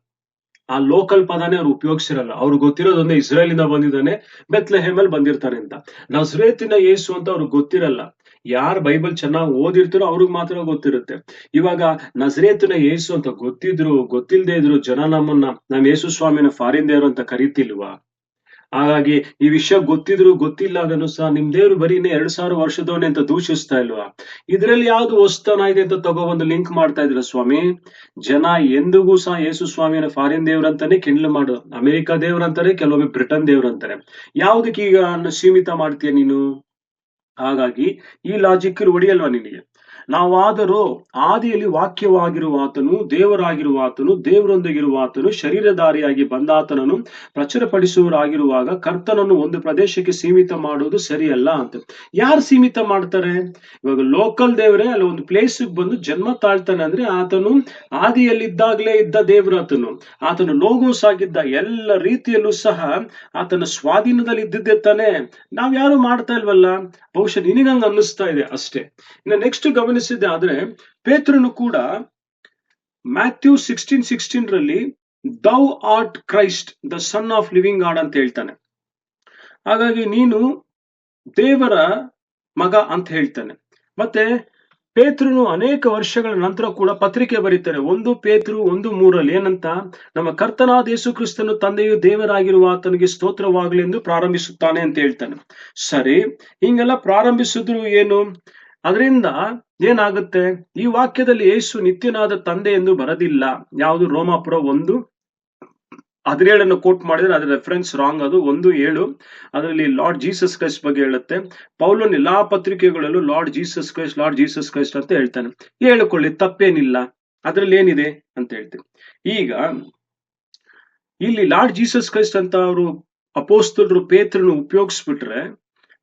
ಆ ಲೋಕಲ್ ಪದಾನೇ ಅವ್ರು ಉಪಯೋಗಿಸಿರಲ್ಲ. ಅವ್ರಿಗೆ ಗೊತ್ತಿರೋದೊಂದೇ ಇಸ್ರೇಲ್ ಇಂದ ಬಂದಿದ್ದಾನೆ, ಬೆತ್ಲೆಹೇಮಲ್ಲಿ ಬಂದಿರ್ತಾನೆ ಅಂತ. ನಜರೇತಿನ ಯೇಸು ಅಂತ ಅವ್ರಿಗೆ ಗೊತ್ತಿರಲ್ಲ. ಯಾರು ಬೈಬಲ್ ಚೆನ್ನಾಗಿ ಓದಿರ್ತಾರೋ ಅವ್ರಿಗೆ ಮಾತ್ರ ಗೊತ್ತಿರುತ್ತೆ. ಇವಾಗ ನಜರೇತಿನ ಯೇಸು ಅಂತ ಗೊತ್ತಿದ್ರು ಗೊತ್ತಿಲ್ಲದೆ ಇದ್ರು ಜನ ನಮ್ ಯೇಸು ಸ್ವಾಮಿನ ಫಾರಿನ್ ದೇವ್ರು ಅಂತ ಕರೀತಿಲ್ವಾ? ಹಾಗಾಗಿ ಈ ವಿಷಯ ಗೊತ್ತಿದ್ರು ಗೊತ್ತಿಲ್ಲ ಅದನ್ನು ಸಹ ನಿಮ್ ದೇವ್ರು ಬರೀ 2000 ವರ್ಷದವನೇ ಅಂತ ದೂಷಿಸ್ತಾ ಇಲ್ವಾ? ಇದ್ರಲ್ಲಿ ಯಾವ್ದು ಹೊಸ್ತನ ಇದೆ ಅಂತ ತಗೊಬಂದು ಲಿಂಕ್ ಮಾಡ್ತಾ ಇದ್ರ ಸ್ವಾಮಿ. ಜನ ಎಂದಿಗೂ ಸಹ ಯೇಸು ಸ್ವಾಮಿನ ಫಾರಿನ್ ದೇವ್ರಂತಾನೆ ಕಿಂಡ್ಲು ಮಾಡು, ಅಮೆರಿಕ ದೇವ್ರಂತಾರೆ, ಕೆಲವೊಮ್ಮೆ ಬ್ರಿಟನ್ ದೇವ್ರಂತಾರೆ. ಯಾವ್ದಕ್ಕೆ ಈಗ ಸೀಮಿತ ಮಾಡ್ತೀಯ ನೀನು? ಹಾಗಾಗಿ ಈ ಲಾಜಿಕ್ ಹೊಡಿಯಲ್ವಾ ನಿನಗೆ? ನಾವಾದರೂ ಆದಿಯಲ್ಲಿ ವಾಕ್ಯವಾಗಿರುವ ಆತನು, ದೇವರಾಗಿರುವ ಆತನು, ದೇವರೊಂದಿಗಿರುವ ಆತನು, ಶರೀರಧಾರಿಯಾಗಿ ಬಂದಾತನನ್ನು ಪ್ರಚುರಪಡಿಸುವರಾಗಿರುವಾಗ ಕರ್ತನನ್ನು ಒಂದು ಪ್ರದೇಶಕ್ಕೆ ಸೀಮಿತ ಮಾಡುವುದು ಸರಿಯಲ್ಲ ಅಂತ. ಯಾರು ಸೀಮಿತ ಮಾಡ್ತಾರೆ? ಇವಾಗ ಲೋಕಲ್ ದೇವರೇ ಅಲ್ಲಿ ಒಂದು ಪ್ಲೇಸ್ ಬಂದು ಜನ್ಮ ತಾಳ್ತಾನೆ ಅಂದ್ರೆ ಆತನು ಆದಿಯಲ್ಲಿದ್ದಾಗ್ಲೇ ಇದ್ದ ದೇವರು. ಆತನು ಲೋಗೋಸ್ ಆಗಿದ್ದ, ಎಲ್ಲ ರೀತಿಯಲ್ಲೂ ಸಹ ಆತನ ಸ್ವಾಧೀನದಲ್ಲಿ ಇದ್ದಿದ್ದೇ ತಾನೆ. ನಾವ್ ಯಾರು ಮಾಡ್ತಾ ಇಲ್ವಲ್ಲ? ಬಹುಶಃ ನಿನಗಂಗ ಅನ್ನಿಸ್ತಾ ಇದೆ ಅಷ್ಟೇ. ಇನ್ನು ನೆಕ್ಸ್ಟ್ ಗಮನಿಸಿದ್ದೆ ಆದ್ರೆ, ಪೇತ್ರನು ಕೂಡ ಮ್ಯಾಥ್ಯೂ 16:16 ರಲ್ಲಿ thou art Christ the son of living god ಅಂತ ಹೇಳ್ತಾನೆ. ಹಾಗಾಗಿ ನೀನು ದೇವರ ಮಗ ಅಂತ ಹೇಳ್ತಾನೆ. ಮತ್ತೆ ಪೇತ್ರನು ಅನೇಕ ವರ್ಷಗಳ ನಂತರ ಕೂಡ ಪತ್ರಿಕೆ ಬರೀತಾರೆ. 1 ಪೇತ್ರ 1:3 ಏನಂತ? ನಮ್ಮ ಕರ್ತನಾದ ಯೇಸು ಕ್ರಿಸ್ತನು ತಂದೆಯು ದೇವರಾಗಿರುವ ಆತನಿಗೆ ಸ್ತೋತ್ರವಾಗಲಿ ಎಂದು ಪ್ರಾರಂಭಿಸುತ್ತಾನೆ ಅಂತ ಹೇಳ್ತಾನೆ. ಸರಿ, ಹಿಂಗೆಲ್ಲ ಪ್ರಾರಂಭಿಸಿದ್ರು ಏನು? ಅದರಿಂದ ಏನಾಗುತ್ತೆ? ಈ ವಾಕ್ಯದಲ್ಲಿ ಯೇಸು ನಿತ್ಯನಾದ ತಂದೆ ಎಂದು ಬರದಿಲ್ಲ. ಯಾವುದು? ರೋಮಾಪುರ 1:17 ಕೋಟ್ ಮಾಡಿದ್ರೆ ಅದ್ರ ರೆಫರೆನ್ಸ್ ರಾಂಗ್. ಅದು 1:7 ಅದರಲ್ಲಿ ಲಾರ್ಡ್ ಜೀಸಸ್ ಕ್ರೈಸ್ಟ್ ಬಗ್ಗೆ ಹೇಳುತ್ತೆ. ಪೌಲನ್ ಎಲ್ಲಾ ಪತ್ರಿಕೆಗಳಲ್ಲೂ ಲಾರ್ಡ್ ಜೀಸಸ್ ಕ್ರೈಸ್ಟ್ ಅಂತ ಹೇಳ್ತಾನೆ. ಹೇಳಿಕೊಳ್ಳಿ, ತಪ್ಪೇನಿಲ್ಲ, ಅದ್ರಲ್ಲಿ ಏನಿದೆ ಅಂತ ಹೇಳ್ತೀನಿ. ಈಗ ಇಲ್ಲಿ ಲಾರ್ಡ್ ಜೀಸಸ್ ಕ್ರೈಸ್ಟ್ ಅಂತ ಅವರು ಅಪೋಸ್ತಲರು ಪೇತ್ರನು ಉಪಯೋಗಿಸ್ಬಿಟ್ರೆ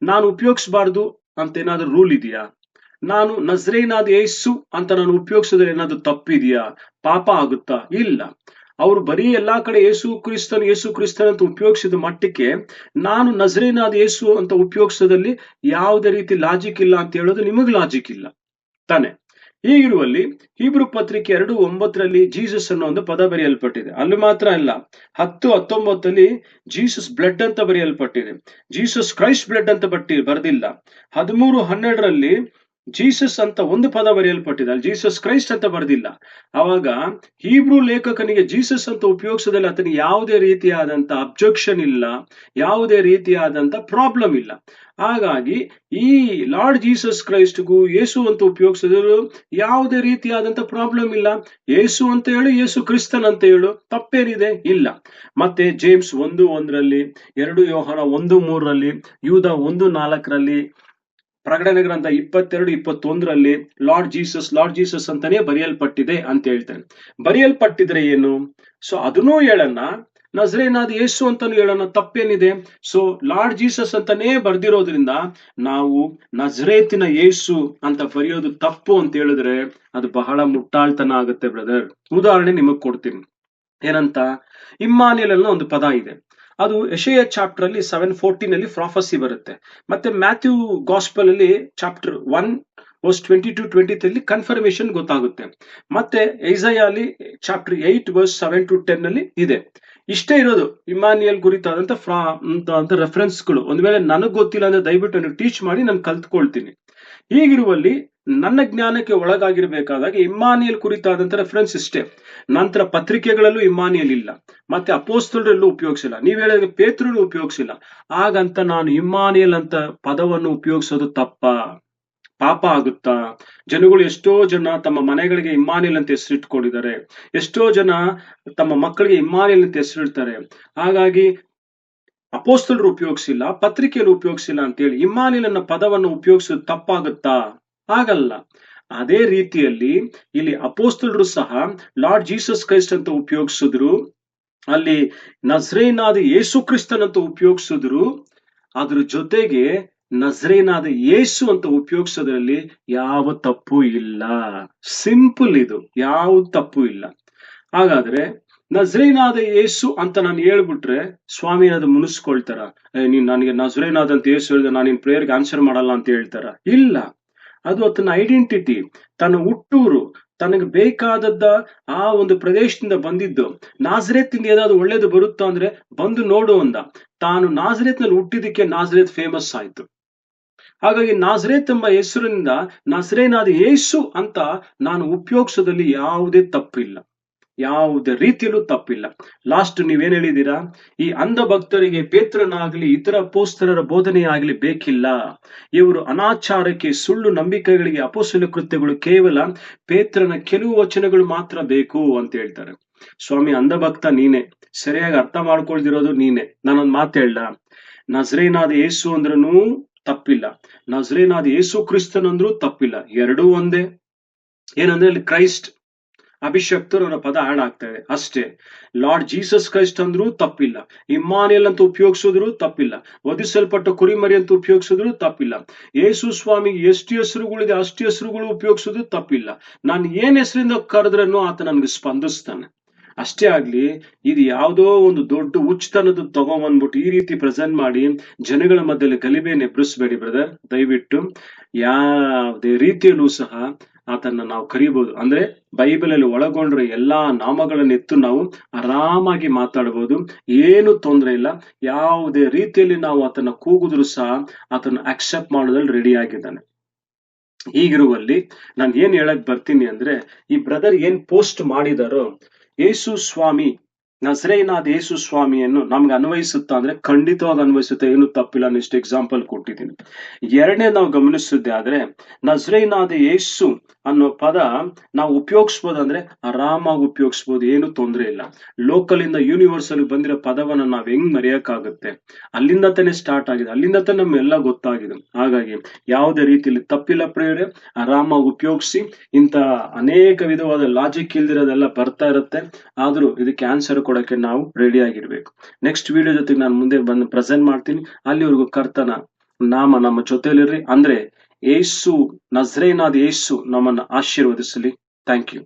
ನಾನು ಉಪಯೋಗಿಸಬಾರ್ದು ಅಂತ ಏನಾದ್ರು ರೂಲ್ ಇದೆಯಾ? ನಾನು ನಜರೇನಾದ ಯೇಸು ಅಂತ ನಾನು ಉಪಯೋಗಿಸಿದ್ರೆ ಏನಾದ್ರು ತಪ್ಪಿದೆಯಾ? ಪಾಪ ಆಗುತ್ತಾ? ಇಲ್ಲ. ಅವರು ಬರೀ ಎಲ್ಲಾ ಕಡೆ ಯೇಸು ಕ್ರಿಸ್ತನ್ ಅಂತ ಉಪಯೋಗಿಸಿದ ಮಟ್ಟಕ್ಕೆ ನಾನು ನಜರೇನಾದ ಯೇಸು ಅಂತ ಉಪಯೋಗಿಸೋದಲ್ಲಿ ಯಾವುದೇ ರೀತಿ ಲಾಜಿಕ್ ಇಲ್ಲ ಅಂತ ಹೇಳೋದು ನಿಮಗ್ ಲಾಜಿಕ್ ಇಲ್ಲ ತಾನೆ? ಹೀಗಿರುವಲ್ಲಿ ಹೀಬ್ರೂ ಪತ್ರಿಕೆ 2:9 ಜೀಸಸ್ ಅನ್ನೋ ಒಂದು ಪದ ಬರೆಯಲ್ಪಟ್ಟಿದೆ. ಅಲ್ಲಿ ಮಾತ್ರ ಅಲ್ಲ, 10:19 ಜೀಸಸ್ ಬ್ಲಡ್ ಅಂತ ಬರೆಯಲ್ಪಟ್ಟಿದೆ. ಜೀಸಸ್ ಕ್ರೈಸ್ಟ್ ಬ್ಲಡ್ ಅಂತ ಬರ್ದಿಲ್ಲ. 13:12 ಜೀಸಸ್ ಅಂತ ಒಂದು ಪದ ಬರೆಯಲ್ಪಟ್ಟಿದೆ, ಅಲ್ಲಿ ಜೀಸಸ್ ಕ್ರೈಸ್ಟ್ ಅಂತ ಬರೆದಿಲ್ಲ. ಅವಾಗ ಹೀಬ್ರೂ ಲೇಖಕನಿಗೆ ಜೀಸಸ್ ಅಂತ ಉಪಯೋಗಿಸೋದ್ರಲ್ಲಿ ಆತನಿಗೆ ಯಾವುದೇ ರೀತಿಯಾದಂತ ಅಬ್ಜೆಕ್ಷನ್ ಇಲ್ಲ, ಯಾವುದೇ ರೀತಿಯಾದಂತ ಪ್ರಾಬ್ಲಮ್ ಇಲ್ಲ. ಹಾಗಾಗಿ ಈ ಲಾರ್ಡ್ ಜೀಸಸ್ ಕ್ರೈಸ್ಟ್ಗೂ ಯೇಸು ಅಂತ ಉಪಯೋಗಿಸಿದ್ರು ಯಾವುದೇ ರೀತಿಯಾದಂತ ಪ್ರಾಬ್ಲಮ್ ಇಲ್ಲ. ಯೇಸು ಅಂತ ಹೇಳು, ಯೇಸು ಕ್ರಿಸ್ತನ್ ಅಂತ ಹೇಳು, ತಪ್ಪೇನಿದೆ? ಇಲ್ಲ. ಮತ್ತೆ ಜೇಮ್ಸ್ 1:1, 2 ಯೋಹಾನ 1:3, ಯೂದ 1:4, ಪ್ರಕಟಣೆ ಗ್ರಂಥ 22:21 ಲಾರ್ಡ್ ಜೀಸಸ್ ಅಂತಾನೆ ಬರೆಯಲ್ಪಟ್ಟಿದೆ ಅಂತ ಹೇಳ್ತಾನೆ. ಬರೆಯಲ್ಪಟ್ಟಿದ್ರೆ ಏನು? ಸೊ ಅದನ್ನೂ ಹೇಳೋಣ, ನಜರೇಯನಾದ ಯೇಸು ಅಂತಾನು ಹೇಳೋಣ, ತಪ್ಪೇನಿದೆ? ಸೊ ಲಾರ್ಡ್ ಜೀಸಸ್ ಅಂತಾನೇ ಬರ್ದಿರೋದ್ರಿಂದ ನಾವು ನಜರೇತಿನ ಯೇಸು ಅಂತ ಬರೆಯೋದು ತಪ್ಪು ಅಂತ ಹೇಳಿದ್ರೆ ಅದು ಬಹಳ ಮುಟ್ಟಾಳ್ತನ ಆಗುತ್ತೆ ಬ್ರದರ್. ಉದಾಹರಣೆ ನಿಮಗ್ ಕೊಡ್ತೀನಿ. ಏನಂತ? ಇಮ್ಮಾನುಯೇಲ್ ಅನ್ನೋ ಒಂದು ಪದ ಇದೆ. ಅದು ಯೆಶಾಯ ಚಾಪ್ಟರ್ ಅಲ್ಲಿ 7:14 ಪ್ರಾಫಸಿ ಬರುತ್ತೆ. ಮತ್ತೆ ಮ್ಯಾಥ್ಯೂ ಗಾಸ್ಪಲ್ ಅಲ್ಲಿ ಚಾಪ್ಟರ್ 1:22-23 ಕನ್ಫರ್ಮೇಶನ್ ಗೊತ್ತಾಗುತ್ತೆ. ಮತ್ತೆ ಐಸಾಯ ಅಲ್ಲಿ ಚಾಪ್ಟರ್ 8:7-10 ಇದೆ. ಇಷ್ಟೇ ಇರೋದು ಇಮ್ಮಾನುಯೇಲ್ ಕುರಿತಾದಂತ ರೆಫರೆನ್ಸ್ಗಳು. ಒಂದ್ ವೇಳೆ ನನಗ್ ಗೊತ್ತಿಲ್ಲ ಅಂದ್ರೆ ದಯವಿಟ್ಟು ನನಗೆ ಟೀಚ್ ಮಾಡಿ, ನಾನು ಕಲ್ತ್ಕೊಳ್ತೀನಿ. ಹೀಗಿರುವಲ್ಲಿ ನನ್ನ ಜ್ಞಾನಕ್ಕೆ ಒಳಗಾಗಿರ್ಬೇಕಾದಾಗ ಇಮ್ಮಾನುಯೇಲ್ ಕುರಿತಾದಂತ ರೆಫರೆನ್ಸ್ ಇಷ್ಟೇ. ನಂತರ ಪತ್ರಿಕೆಗಳಲ್ಲೂ ಇಮ್ಮಾನುಯೇಲ್ ಇಲ್ಲ, ಮತ್ತೆ ಅಪೊಸ್ತಲರಲ್ಲೂ ಉಪಯೋಗಿಸಿಲ್ಲ, ನೀವ್ ಹೇಳಿದ್ರೆ ಪೇತ್ರನು ಉಪಯೋಗಿಸಿಲ್ಲ. ಹಾಗಂತ ನಾನು ಇಮ್ಮಾನುಯೇಲ್ ಅಂತ ಪದವನ್ನು ಉಪಯೋಗಿಸೋದು ಪಾಪ ಆಗುತ್ತಾ? ಜನಗಳು ಎಷ್ಟೋ ಜನ ತಮ್ಮ ಮನೆಗಳಿಗೆ ಇಮ್ಮಾನುಯೇಲ್ ಅಂತ ಹೆಸರಿಟ್ಕೊಂಡಿದ್ದಾರೆ, ಎಷ್ಟೋ ಜನ ತಮ್ಮ ಮಕ್ಕಳಿಗೆ ಇಮ್ಮಾನುಯೇಲ್ ಅಂತ ಹೆಸರಿಡ್ತಾರೆ. ಹಾಗಾಗಿ ಅಪೊಸ್ತಲರು ಉಪಯೋಗಿಸಿಲ್ಲ, ಪತ್ರಿಕೆಯಲ್ಲಿ ಉಪಯೋಗಿಸಿಲ್ಲ ಅಂತೇಳಿ ಇಮ್ಮಾನುಯೇಲ್ ಅನ್ನೋ ಪದವನ್ನು ಉಪಯೋಗಿಸೋದು ತಪ್ಪಾಗುತ್ತಾ? ಆಗಲ್ಲ. ಅದೇ ರೀತಿಯಲ್ಲಿ ಇಲ್ಲಿ ಅಪೊಸ್ತಲರು ಸಹ ಲಾರ್ಡ್ ಜೀಸಸ್ ಕ್ರೈಸ್ಟ್ ಅಂತ ಉಪಯೋಗಿಸಿದ್ರು, ಅಲ್ಲಿ ನಜರೇಯನಾದ ಯೇಸು ಕ್ರಿಸ್ತನ್ ಅಂತ ಉಪಯೋಗಿಸಿದ್ರು. ಅದ್ರ ಜೊತೆಗೆ ನಜರೇಯನಾದ ಯೇಸು ಅಂತ ಉಪಯೋಗಿಸೋದ್ರಲ್ಲಿ ಯಾವ ತಪ್ಪು ಇಲ್ಲ. ಸಿಂಪಲ್, ಇದು ಯಾವ ತಪ್ಪು ಇಲ್ಲ. ಹಾಗಾದ್ರೆ ನಜರೇಯನಾದ ಯೇಸು ಅಂತ ನಾನು ಹೇಳ್ಬಿಟ್ರೆ ಸ್ವಾಮಿ ಅದು ಮುನಿಸ್ಕೊಳ್ತಾರ? ನೀನ್ ನನಗೆ ನಜರೇಯನಾದ ಅಂತ ಯೇಸು ಹೇಳಿದ್ರೆ ನಾನು ನಿನ್ ಪ್ರೇಯರ್ಗೆ ಆನ್ಸರ್ ಮಾಡಲ್ಲ ಅಂತ ಹೇಳ್ತಾರ? ಇಲ್ಲ. ಅದು ತನ್ನ ಐಡೆಂಟಿಟಿ, ತನ್ನ ಹುಟ್ಟೂರು, ತನಗೆ ಬೇಕಾದದ್ದ ಆ ಒಂದು ಪ್ರದೇಶದಿಂದ ಬಂದಿದ್ದು. ನಾಜರೇತಿಂದ ಏನಾದ್ರು ಒಳ್ಳೇದು ಬರುತ್ತಾ ಅಂದ್ರೆ ಬಂದು ನೋಡು ಅಂದ. ತಾನು ನಾಜರೇತ್ನಲ್ಲಿ ಹುಟ್ಟಿದಕ್ಕೆ ನಾಜರೇತ್ ಫೇಮಸ್ ಆಯ್ತು. ಹಾಗಾಗಿ ನಾಜರೇತ್ ಎಂಬ ಹೆಸರಿನಿಂದ ನಜರೇಯನಾದ ಯೇಸು ಅಂತ ನಾನು ಉಪಯೋಗಿಸೋದ್ರಲ್ಲಿ ಯಾವುದೇ ತಪ್ಪಿಲ್ಲ, ಯಾವುದೇ ರೀತಿಯಲ್ಲೂ ತಪ್ಪಿಲ್ಲ. ಲಾಸ್ಟ್ ನೀವೇನ್ ಹೇಳಿದೀರಾ? ಈ ಅಂಧ ಭಕ್ತರಿಗೆ ಪೇತ್ರನಾಗ್ಲಿ ಇತರ ಅಪೊಸ್ತಲರ ಬೋಧನೆ ಆಗ್ಲಿ ಬೇಕಿಲ್ಲ. ಇವರು ಅನಾಚಾರಕ್ಕೆ, ಸುಳ್ಳು ನಂಬಿಕೆಗಳಿಗೆ, ಅಪೊಸ್ತಲ ಕೃತ್ಯಗಳು ಕೇವಲ ಪೇತ್ರನ ಕೆಲವು ವಚನಗಳು ಮಾತ್ರ ಬೇಕು ಅಂತ ಹೇಳ್ತಾರೆ. ಸ್ವಾಮಿ, ಅಂಧ ಭಕ್ತ ನೀನೆ, ಸರಿಯಾಗಿ ಅರ್ಥ ಮಾಡ್ಕೊಳ್ದಿರೋದು ನೀನೆ. ನಾನೊಂದ್ ಮಾತು ಹೇಳ, ನಜರೇಯನಾದ ಯೇಸು ಅಂದ್ರೂ ತಪ್ಪಿಲ್ಲ, ನಜರೇಯನಾದ ಯೇಸು ಕ್ರಿಸ್ತನ್ ಅಂದ್ರೂ ತಪ್ಪಿಲ್ಲ, ಎರಡೂ ಒಂದೇ. ಏನಂದ್ರೆ ಅಲ್ಲಿ ಕ್ರೈಸ್ಟ್, ಅಭಿಷಕ್ತರು ಅನ್ನೋ ಪದ ಆಡ್ ಆಗ್ತಾ ಇದೆ ಅಷ್ಟೇ. ಲಾರ್ಡ್ ಜೀಸಸ್ ಕ್ರೈಸ್ಟ್ ಅಂದ್ರೂ ತಪ್ಪಿಲ್ಲ, ಇಮ್ಮಾನುಯೇಲ್ ಅಂತ ಉಪಯೋಗಿಸಿದ್ರು ತಪ್ಪಿಲ್ಲ, ವಧಿಸಲ್ಪಟ್ಟ ಕುರಿಮರಿ ಅಂತ ಉಪಯೋಗಿಸಿದ್ರು ತಪ್ಪಿಲ್ಲ, ಯೇಸು ಸ್ವಾಮಿಗೆ ಎಷ್ಟು ಹೆಸರುಗಳಿದೆ ಅಷ್ಟು ಹೆಸರುಗಳು ಉಪಯೋಗಿಸೋದು ತಪ್ಪಿಲ್ಲ. ನಾನು ಏನ್ ಹೆಸರಿಂದ ಕರೆದ್ರೂ ಆತ ನನ್ಗೆ ಸ್ಪಂದಿಸ್ತಾನೆ. ಅಷ್ಟೇ ಆಗ್ಲಿ, ಇದು ಯಾವುದೋ ಒಂದು ದೊಡ್ಡ ಹುಚ್ಚತನದ ತಗೊಂಡ್ಬಂದ್ಬಿಟ್ಟು ಈ ರೀತಿ ಪ್ರೆಸೆಂಟ್ ಮಾಡಿ ಜನಗಳ ಮಧ್ಯದಲ್ಲಿ ಗಲಿಬೆ ನೆಬ್ರಿಸ್ಬೇಡಿ ಬ್ರದರ್. ದಯವಿಟ್ಟು ಯಾವುದೇ ರೀತಿಯಲ್ಲೂ ಸಹ ಆತನ್ನ ನಾವು ಕರೀಬಹುದು. ಅಂದ್ರೆ ಬೈಬಲ್ ಅಲ್ಲಿ ಒಳಗೊಂಡ್ರೆ ಎಲ್ಲಾ ನಾಮಗಳನ್ನೆತ್ತು ನಾವು ಆರಾಮಾಗಿ ಮಾತಾಡಬಹುದು, ಏನು ತೊಂದರೆ ಇಲ್ಲ. ಯಾವುದೇ ರೀತಿಯಲ್ಲಿ ನಾವು ಆತನ ಕೂಗುದ್ರು ಸಹ ಆತನ ಅಕ್ಸೆಪ್ಟ್ ಮಾಡೋದ್ರಲ್ಲಿ ರೆಡಿ ಆಗಿದ್ದಾನೆ. ಹೀಗಿರುವಲ್ಲಿ ನಾನು ಏನ್ ಹೇಳಕ್ ಬರ್ತೀನಿ ಅಂದ್ರೆ, ಈ ಬ್ರದರ್ ಏನ್ ಪೋಸ್ಟ್ ಮಾಡಿದಾರೋ, ಯೇಸು ಸ್ವಾಮಿ, ನಜರೇಯನಾದ ಯೇಸು ಸ್ವಾಮಿಯನ್ನು ನಮ್ಗೆ ಅನ್ವಯಿಸುತ್ತಾ ಅಂದ್ರೆ ಖಂಡಿತವಾಗಿ ಅನ್ವಯಿಸುತ್ತೆ, ಏನು ತಪ್ಪಿಲ್ಲ. ನೆಕ್ಸ್ಟ್ ಎಕ್ಸಾಂಪಲ್ ಕೊಟ್ಟಿದ್ದೀನಿ. ಎರಡನೇ ನಾವು ಗಮನಿಸಿದ್ದೆ ಆದ್ರೆ, ನಜರೇಯನಾದ ಯೇಸು ಅನ್ನೋ ಪದ ನಾವು ಉಪಯೋಗಿಸ್ಬೋದು ಅಂದ್ರೆ ಆರಾಮಾಗಿ ಉಪಯೋಗಿಸ್ಬೋದು, ಏನು ತೊಂದರೆ ಇಲ್ಲ. ಲೋಕಲ್ ಇಂದ ಯೂನಿವರ್ಸಲ್ ಬಂದಿರೋ ಪದವನ್ನ ನಾವ್ ಹೆಂಗ್ ಮರೆಯಕ್ಕಾಗುತ್ತೆ? ಅಲ್ಲಿಂದ ತಾನೇ ಸ್ಟಾರ್ಟ್ ಆಗಿದೆ, ಅಲ್ಲಿಂದ ತಾನೇ ನಮ್ಮೆಲ್ಲ ಗೊತ್ತಾಗಿದೆ. ಹಾಗಾಗಿ ಯಾವುದೇ ರೀತಿಯಲ್ಲಿ ತಪ್ಪಿಲ್ಲ ಪ್ರೇಯರೇ, ಆರಾಮಾಗಿ ಉಪಯೋಗಿಸಿ. ಇಂತ ಅನೇಕ ವಿಧವಾದ ಲಾಜಿಕ್ ಇಲ್ದಿರೋದೆಲ್ಲ ಬರ್ತಾ ಇರುತ್ತೆ, ಆದ್ರೂ ಇದಕ್ಕೆ ಆನ್ಸರ್ ಕೊಡಕ್ಕೆ ನಾವು ರೆಡಿ ಆಗಿರ್ಬೇಕು. ನೆಕ್ಸ್ಟ್ ವಿಡಿಯೋ ಜೊತೆಗೆ ನಾನು ಮುಂದೆ ಬಂದು ಪ್ರೆಸೆಂಟ್ ಮಾಡ್ತೀನಿ. ಅಲ್ಲಿವರೆಗೂ ಕರ್ತನ ನಾಮ ನಮ್ಮ ಜೊತೆಲಿರ್ರಿ. ಅಂದ್ರೆ ಯೇಸು, ನಜರೇಯನಾದ ಯೇಸು ನಮ್ಮನ್ನ ಆಶೀರ್ವದಿಸಲಿ. Thank you.